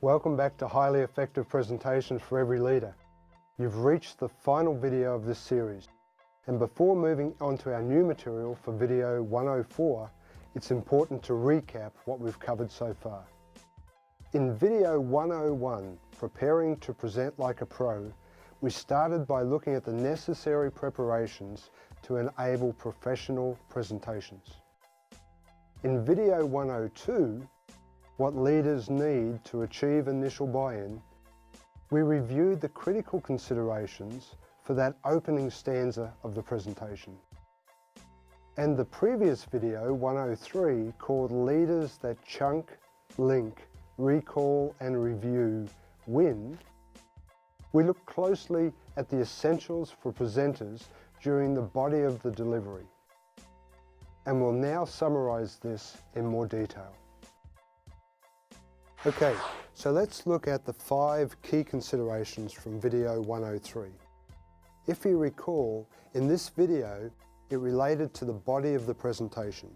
Welcome back to Highly Effective Presentations for Every Leader. You've reached the final video of this series, and before moving on to our new material for video 104, it's important to recap what we've covered so far. In video 101, Preparing to Present Like a Pro, we started by looking at the necessary preparations to enable professional presentations. In video 102, what leaders need to achieve initial buy-in, we reviewed the critical considerations for that opening stanza of the presentation. And the previous video, 103, called Leaders That Chunk, Link, Recall and Review Win, we looked closely at the essentials for presenters during the body of the delivery. And we'll now summarize this in more detail. Okay, so let's look at the 5 key considerations from video 103. If you recall, in this video, it related to the body of the presentation,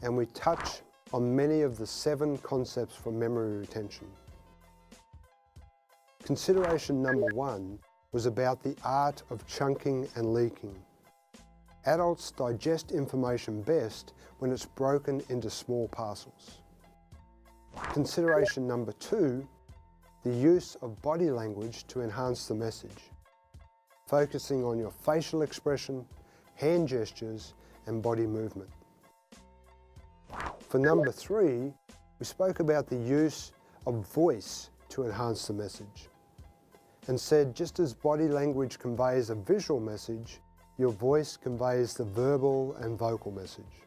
and we touch on many of the 7 concepts for memory retention. Consideration number 1 was about the art of chunking and leaking. Adults digest information best when it's broken into small parcels. Consideration number 2, the use of body language to enhance the message, focusing on your facial expression, hand gestures, and body movement. For number 3, we spoke about the use of voice to enhance the message, and said just as body language conveys a visual message, your voice conveys the verbal and vocal message.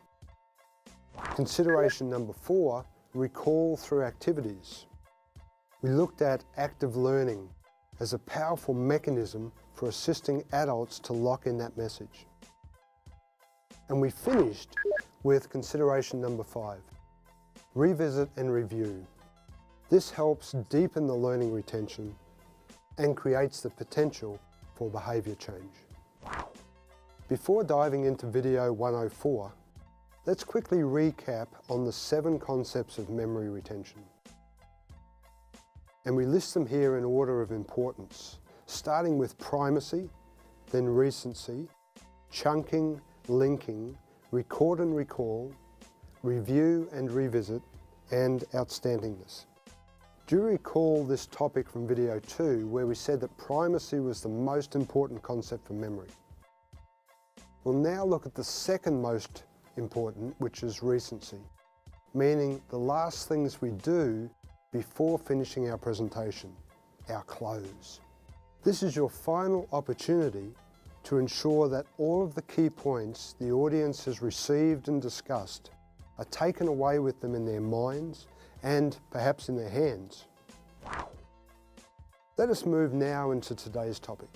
Consideration number 4, recall through activities. We looked at active learning as a powerful mechanism for assisting adults to lock in that message. And we finished with consideration number 5, revisit and review. This helps deepen the learning retention and creates the potential for behaviour change. Before diving into video 104, let's quickly recap on the 7 concepts of memory retention. And we list them here in order of importance, starting with primacy, then recency, chunking, linking, record and recall, review and revisit, and outstandingness. Do you recall this topic from video 2 where we said that primacy was the most important concept for memory? We'll now look at the second most important, which is recency, meaning the last things we do before finishing our presentation, our close. This is your final opportunity to ensure that all of the key points the audience has received and discussed are taken away with them in their minds and perhaps in their hands. Let us move now into today's topic.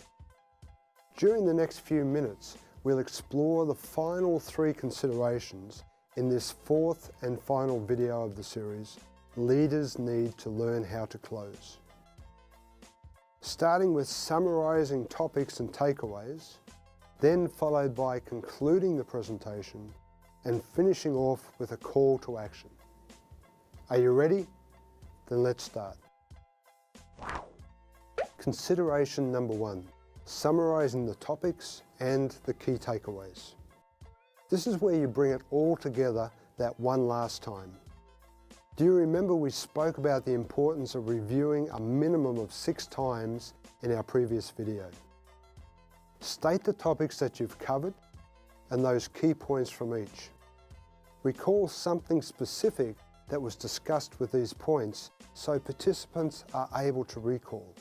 During the next few minutes, we'll explore the final 3 considerations in this 4th and final video of the series, Leaders Need to Learn How to Close. Starting with summarizing topics and takeaways, then followed by concluding the presentation and finishing off with a call to action. Are you ready? Then let's start. Consideration number 1. Summarizing the topics and the key takeaways. This is where you bring it all together that one last time. Do you remember we spoke about the importance of reviewing a minimum of 6 times in our previous video? State the topics that you've covered and those key points from each. Recall something specific that was discussed with these points so participants are able to recall.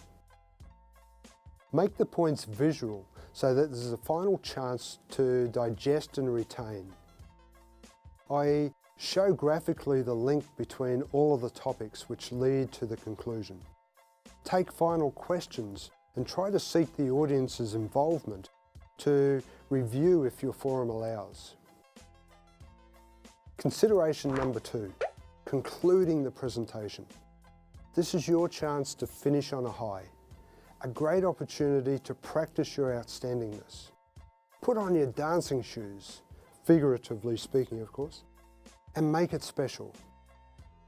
Make the points visual so that there's a final chance to digest and retain. I show graphically the link between all of the topics which lead to the conclusion. Take final questions and try to seek the audience's involvement to review if your forum allows. Consideration number 2, concluding the presentation. This is your chance to finish on a high. A great opportunity to practice your outstandingness. Put on your dancing shoes, figuratively speaking of course, and make it special.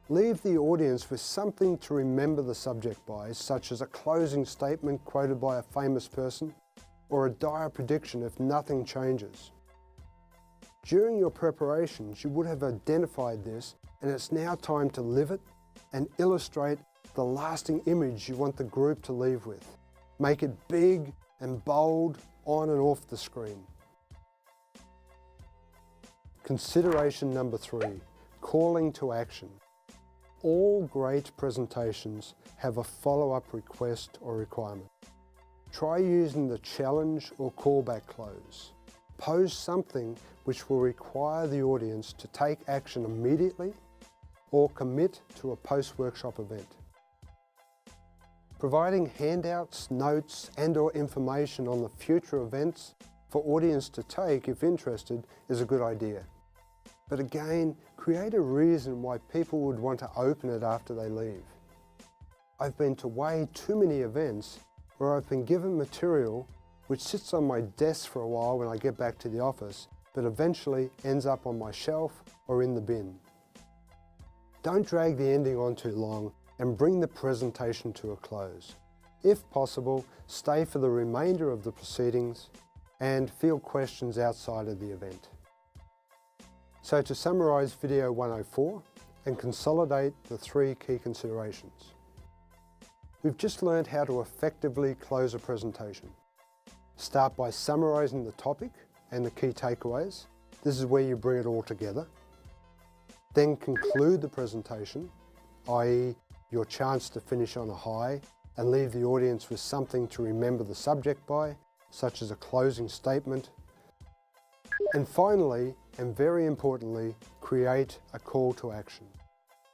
Leave the audience with something to remember the subject by, such as a closing statement quoted by a famous person, or a dire prediction if nothing changes. During your preparations, you would have identified this, and it's now time to live it and illustrate the lasting image you want the group to leave with. Make it big and bold on and off the screen. Consideration number 3, calling to action. All great presentations have a follow-up request or requirement. Try using the challenge or callback close. Pose something which will require the audience to take action immediately or commit to a post-workshop event. Providing handouts, notes and/or information on the future events for audience to take if interested is a good idea. But again, create a reason why people would want to open it after they leave. I've been to way too many events where I've been given material which sits on my desk for a while when I get back to the office, but eventually ends up on my shelf or in the bin. Don't drag the ending on too long and bring the presentation to a close. If possible, stay for the remainder of the proceedings and field questions outside of the event. So to summarise video 104 and consolidate the 3 key considerations. We've just learned how to effectively close a presentation. Start by summarising the topic and the key takeaways. This is where you bring it all together. Then conclude the presentation, i.e. your chance to finish on a high and leave the audience with something to remember the subject by, such as a closing statement. And finally, and very importantly, create a call to action.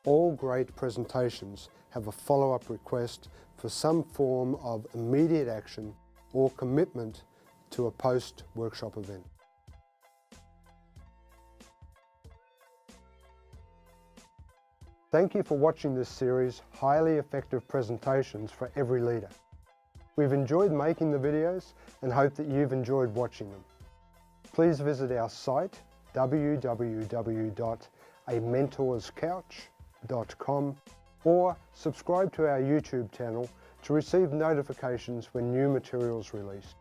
All great presentations have a follow-up request for some form of immediate action or commitment to a post-workshop event. Thank you for watching this series, Highly Effective Presentations for Every Leader. We've enjoyed making the videos and hope that you've enjoyed watching them. Please visit our site www.amentorscouch.com or subscribe to our YouTube channel to receive notifications when new materials released.